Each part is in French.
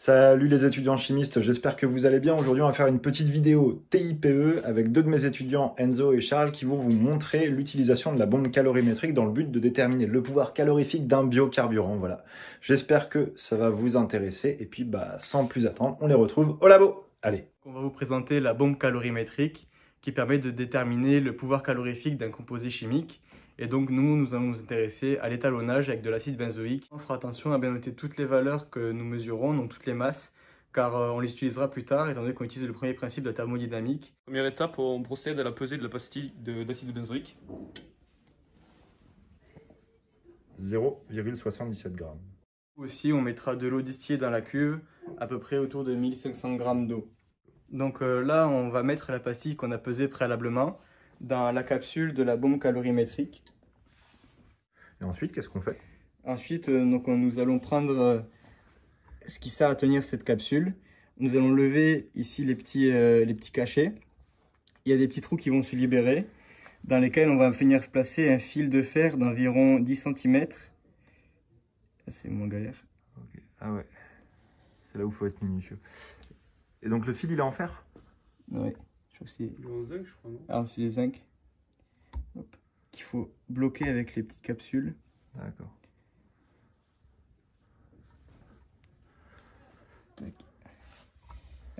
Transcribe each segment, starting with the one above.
Salut les étudiants chimistes, j'espère que vous allez bien. Aujourd'hui, on va faire une petite vidéo TIPE avec deux de mes étudiants, Enzo et Charles, qui vont vous montrer l'utilisation de la bombe calorimétrique dans le but de déterminer le pouvoir calorifique d'un biocarburant. Voilà. J'espère que ça va vous intéresser. Et puis, sans plus attendre, on les retrouve au labo. Allez. On va vous présenter la bombe calorimétrique qui permet de déterminer le pouvoir calorifique d'un composé chimique. Et donc nous allons nous intéresser à l'étalonnage avec de l'acide benzoïque. On fera attention à bien noter toutes les valeurs que nous mesurons, donc toutes les masses, car on les utilisera plus tard, étant donné qu'on utilise le premier principe de la thermodynamique. Première étape, on procède à la pesée de la pastille d'acide benzoïque. 0,77 g. Aussi, on mettra de l'eau distillée dans la cuve, à peu près autour de 1500 g d'eau. Donc là, on va mettre la pastille qu'on a pesée préalablement dans la capsule de la bombe calorimétrique. Et ensuite, qu'est-ce qu'on fait? Ensuite, nous allons prendre ce qui sert à tenir cette capsule. Nous allons lever ici les petits cachets. Il y a des petits trous qui vont se libérer, dans lesquels on va venir placer un fil de fer d'environ 10 cm. Là, c'est moins galère. Okay. Ah ouais, c'est là où il faut être minutieux. Et donc le fil, il est en fer? Oui, je crois que c'est... Il est en zinc, je crois, non? Ah, c'est des zinc. Qu'il faut bloquer avec les petites capsules. D'accord.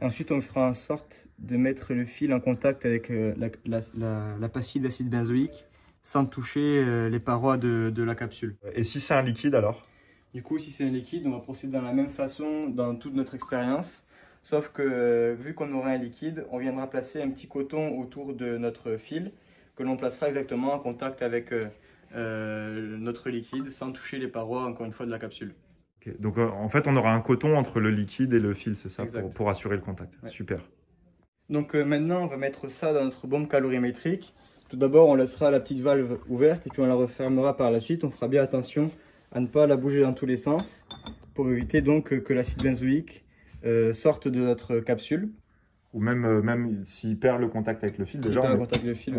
Ensuite, on fera en sorte de mettre le fil en contact avec la pastille d'acide benzoïque sans toucher les parois de la capsule. Et si c'est un liquide alors? Du coup, si c'est un liquide, on va procéder de la même façon dans toute notre expérience. Sauf que vu qu'on aura un liquide, on viendra placer un petit coton autour de notre fil que l'on placera exactement en contact avec notre liquide sans toucher les parois, encore une fois, de la capsule. Okay. Donc en fait, on aura un coton entre le liquide et le fil, c'est ça, pour assurer le contact. Ouais. Super. Donc maintenant, on va mettre ça dans notre bombe calorimétrique. Tout d'abord, on laissera la petite valve ouverte et puis on la refermera par la suite. On fera bien attention à ne pas la bouger dans tous les sens pour éviter donc que l'acide benzoïque sorte de notre capsule. Ou même s'il perd le contact avec le fil, déjà on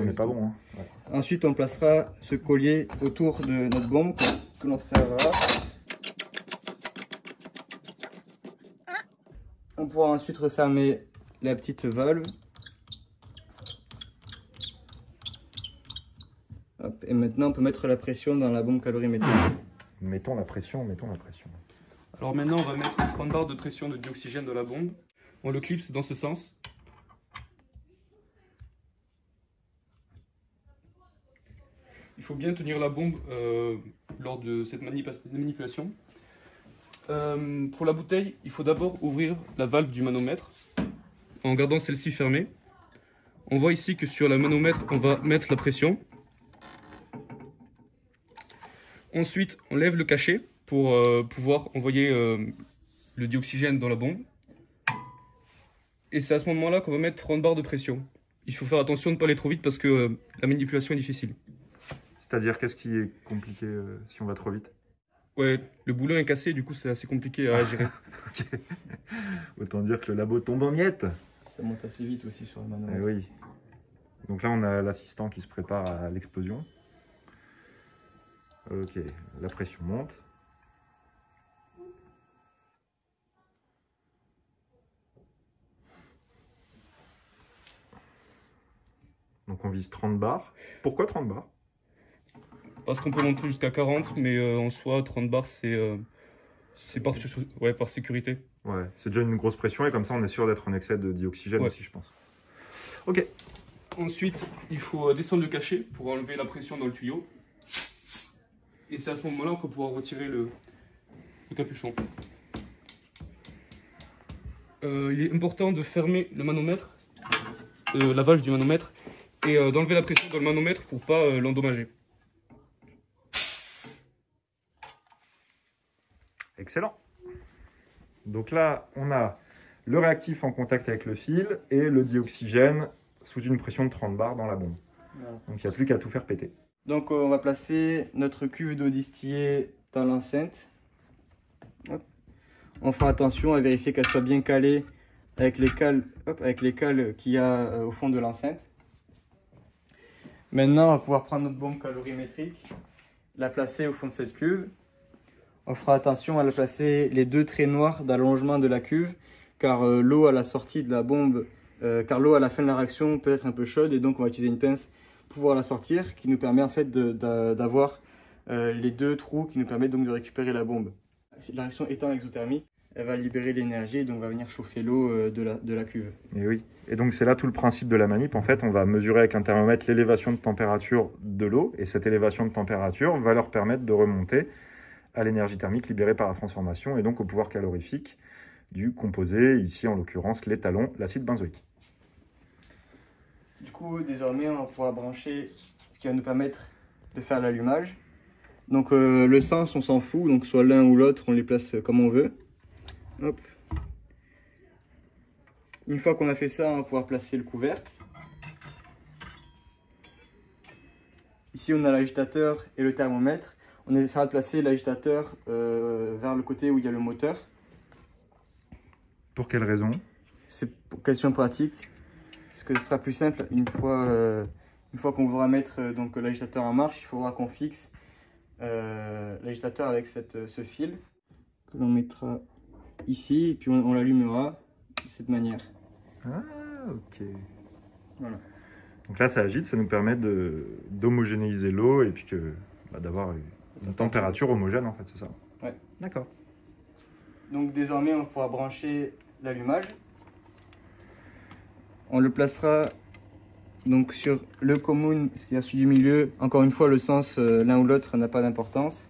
n'est pas bon. Hein. Ouais. Ensuite, on placera ce collier autour de notre bombe que l'on serrera. On pourra ensuite refermer la petite valve. Hop, et maintenant, on peut mettre la pression dans la bombe calorimétrique. Mettons la pression, mettons la pression. Alors maintenant, on va mettre 30 barres de pression de dioxygène dans la bombe. On le clipse dans ce sens. Il faut bien tenir la bombe lors de cette manipulation. Pour la bouteille, il faut d'abord ouvrir la valve du manomètre en gardant celle-ci fermée. On voit ici que sur la manomètre, on va mettre la pression. Ensuite, on lève le cachet pour pouvoir envoyer le dioxygène dans la bombe. Et c'est à ce moment-là qu'on va mettre 30 barres de pression. Il faut faire attention de ne pas aller trop vite parce que la manipulation est difficile. C'est-à-dire, qu'est-ce qui est compliqué si on va trop vite? Ouais, le boulon est cassé, du coup c'est assez compliqué à gérer. Okay. Autant dire que le labo tombe en miettes. Ça monte assez vite aussi sur le manomètre. Eh oui. Donc là, on a l'assistant qui se prépare à l'explosion. Ok, la pression monte. Donc on vise 30 bars. Pourquoi 30 bars? Parce qu'on peut monter jusqu'à 40, mais en soi, 30 bars, c'est par sécurité. Ouais, c'est déjà une grosse pression et comme ça, on est sûr d'être en excès de dioxygène aussi, je pense. Ok. Ensuite, il faut descendre le cachet pour enlever la pression dans le tuyau. Et c'est à ce moment-là qu'on pourra retirer le capuchon. Il est important de fermer le manomètre, la valve du manomètre, et d'enlever la pression dans le manomètre pour ne pas l'endommager. Excellent. Donc là, on a le réactif en contact avec le fil et le dioxygène sous une pression de 30 bars dans la bombe. Voilà. Donc il n'y a plus qu'à tout faire péter. Donc on va placer notre cuve d'eau distillée dans l'enceinte. On fera attention à vérifier qu'elle soit bien calée avec les cales qu'il y a au fond de l'enceinte. Maintenant, on va pouvoir prendre notre bombe calorimétrique, la placer au fond de cette cuve. On fera attention à placer les 2 traits noirs d'allongement de la cuve, car l'eau à la sortie de la bombe, car l'eau à la fin de la réaction peut être un peu chaude, et donc on va utiliser une pince pour pouvoir la sortir, qui nous permet en fait d'avoir les 2 trous qui nous permettent donc de récupérer la bombe. La réaction étant exothermique, elle va libérer l'énergie et donc va venir chauffer l'eau de la cuve. Et oui. Et donc c'est là tout le principe de la manip. En fait, on va mesurer avec un thermomètre l'élévation de température de l'eau, et cette élévation de température va leur permettre de remonter à l'énergie thermique libérée par la transformation et donc au pouvoir calorifique du composé, ici en l'occurrence l'étalon, l'acide benzoïque. Du coup, désormais, on va pouvoir brancher ce qui va nous permettre de faire l'allumage. Donc le sens, on s'en fout, donc soit l'un ou l'autre, on les place comme on veut. Hop. Une fois qu'on a fait ça, on va pouvoir placer le couvercle. Ici, on a l'agitateur et le thermomètre. On essaiera de placer l'agitateur vers le côté où il y a le moteur. Pour quelle raison? C'est pour question pratique, parce que ce sera plus simple une fois qu'on voudra mettre donc l'agitateur en marche. Il faudra qu'on fixe l'agitateur avec ce fil que l'on mettra ici, et puis on l'allumera de cette manière. Ah, ok. Voilà. Donc là, ça agite, ça nous permet d'homogénéiser l'eau et puis d'avoir une température homogène, en fait, c'est ça? Ouais. D'accord. Donc désormais, on va pouvoir brancher l'allumage. On le placera donc sur le commun, c'est-à-dire celui du milieu. Encore une fois, le sens l'un ou l'autre n'a pas d'importance.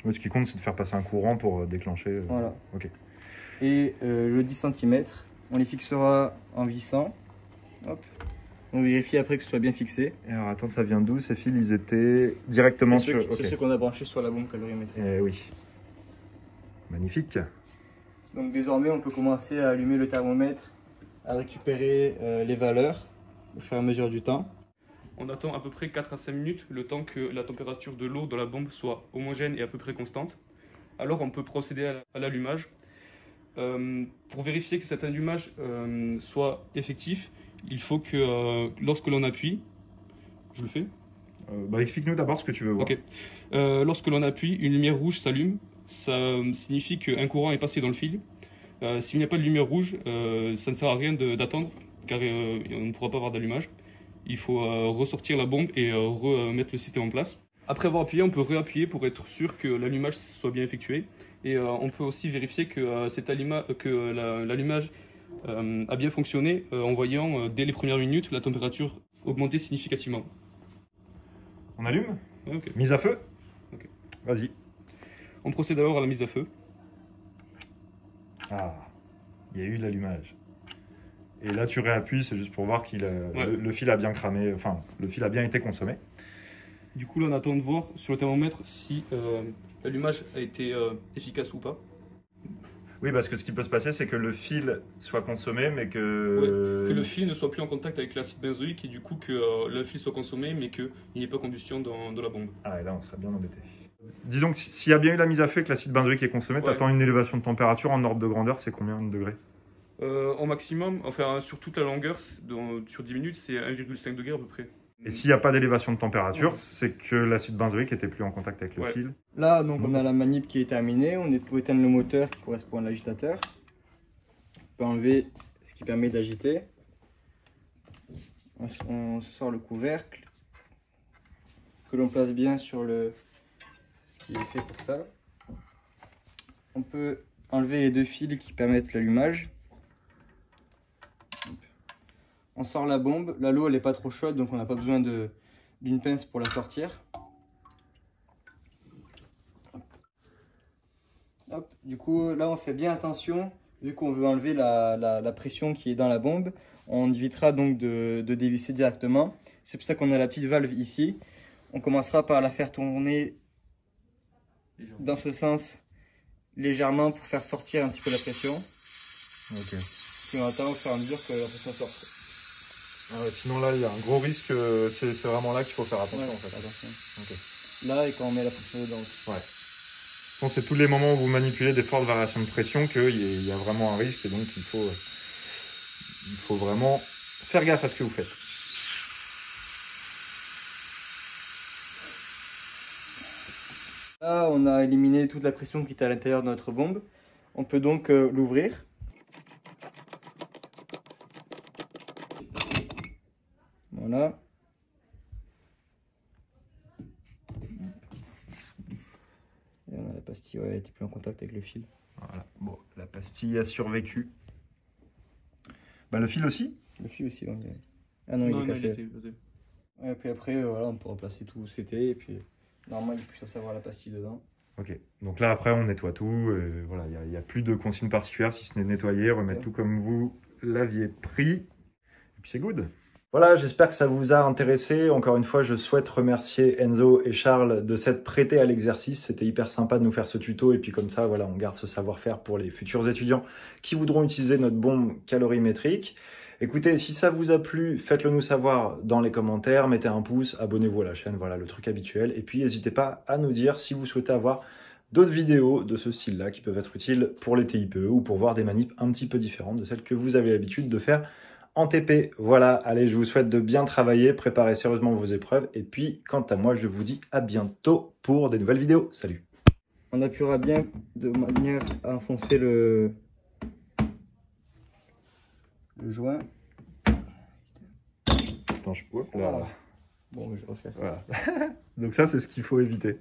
Oui, ce qui compte, c'est de faire passer un courant pour déclencher. Voilà. Ok. Et le 10 cm, on les fixera en vissant. Hop. On vérifie après que ce soit bien fixé. Et alors attends, ça vient d'où? Ces fils, ils étaient directement sur... C'est ceux qu'on a branchés sur la bombe calorimétrique. Eh oui. Magnifique. Donc désormais, on peut commencer à allumer le thermomètre, à récupérer les valeurs au fur et à mesure du temps. On attend à peu près 4 à 5 minutes, le temps que la température de l'eau dans la bombe soit homogène et à peu près constante. Alors on peut procéder à l'allumage. Pour vérifier que cet allumage soit effectif, il faut que lorsque l'on appuie, je le fais. Explique-nous d'abord ce que tu veux voir. Ok. Lorsque l'on appuie, une lumière rouge s'allume. Ça signifie qu'un courant est passé dans le fil. S'il n'y a pas de lumière rouge, ça ne sert à rien d'attendre, car on ne pourra pas avoir d'allumage. Il faut ressortir la bombe et remettre le système en place. Après avoir appuyé, on peut réappuyer pour être sûr que l'allumage soit bien effectué. Et on peut aussi vérifier que l'allumage a bien fonctionné en voyant dès les premières minutes la température augmenter significativement. On allume? Okay. Mise à feu? Okay. Vas-y. On procède d'abord à la mise à feu. Ah, il y a eu l'allumage. Et là, tu réappuies, c'est juste pour voir que le fil a bien cramé, enfin, le fil a bien été consommé. Du coup, là, on attend de voir sur le thermomètre si l'allumage a été efficace ou pas. Oui, parce que ce qui peut se passer, c'est que le fil soit consommé, mais que... Ouais, que le fil ne soit plus en contact avec l'acide benzoïque et du coup que le fil soit consommé, mais qu'il n'y ait pas combustion dans la bombe. Ah, et là, on serait bien embêté. Disons que s'il y a bien eu la mise à feu et que l'acide benzoïque est consommé, tu attends une élévation de température en ordre de grandeur, c'est combien de degrés? Au maximum, enfin sur toute la longueur, sur 10 minutes, c'est 1,5 degré à peu près. Et s'il n'y a pas d'élévation de température, c'est que l'acide benzoïque n'était plus en contact avec le fil. Là, donc, on a la manip qui est terminée. On peut éteindre le moteur qui correspond à l'agitateur. On peut enlever ce qui permet d'agiter. On sort le couvercle que l'on place bien sur ce qui est fait pour ça. On peut enlever les 2 fils qui permettent l'allumage. On sort la bombe. Là, l'eau elle n'est pas trop chaude, donc on n'a pas besoin d'une pince pour la sortir. Hop. Du coup, là, on fait bien attention, vu qu'on veut enlever la pression qui est dans la bombe. On évitera donc de dévisser directement. C'est pour ça qu'on a la petite valve ici. On commencera par la faire tourner dans ce sens légèrement pour faire sortir un petit peu la pression. Ok. Puis on attend au fur et à mesure que la pression sorte. Ah ouais, sinon là, il y a un gros risque, c'est vraiment là qu'il faut faire attention. Ouais, en fait. attention. Okay. Là, et quand on met la pression dedans aussi. Ouais. Bon, c'est tous les moments où vous manipulez des fortes variations de pression qu'il y a vraiment un risque et donc il faut vraiment faire gaffe à ce que vous faites. Là, on a éliminé toute la pression qui était à l'intérieur de notre bombe. On peut donc l'ouvrir. Voilà. Et on a la pastille, ouais, elle n'était plus en contact avec le fil. Voilà. Bon, la pastille a survécu. Bah, le fil aussi. Le fil aussi, ouais. Ah non, il est cassé. était- Ouais, puis après, voilà, on peut replacer tout où c'était. Et puis, normalement, il est plus censé avoir la pastille dedans. Ok, donc là après on nettoie tout, voilà, il n'y a plus de consigne particulière si ce n'est nettoyer, remettre tout comme vous l'aviez pris, et puis c'est good. Voilà, j'espère que ça vous a intéressé. Encore une fois, je souhaite remercier Enzo et Charles de s'être prêtés à l'exercice. C'était hyper sympa de nous faire ce tuto et puis comme ça, voilà, on garde ce savoir-faire pour les futurs étudiants qui voudront utiliser notre bombe calorimétrique. Écoutez, si ça vous a plu, faites-le nous savoir dans les commentaires, mettez un pouce, abonnez-vous à la chaîne, voilà le truc habituel. Et puis n'hésitez pas à nous dire si vous souhaitez avoir d'autres vidéos de ce style-là qui peuvent être utiles pour les TIPE ou pour voir des manips un petit peu différentes de celles que vous avez l'habitude de faire en TP. Voilà, allez, je vous souhaite de bien travailler, préparez sérieusement vos épreuves. Et puis, quant à moi, je vous dis à bientôt pour des nouvelles vidéos. Salut! On appuiera bien de manière à enfoncer le joint. Attends, je peux. Voilà. Bon, je vais refaire. Voilà. Donc ça, c'est ce qu'il faut éviter.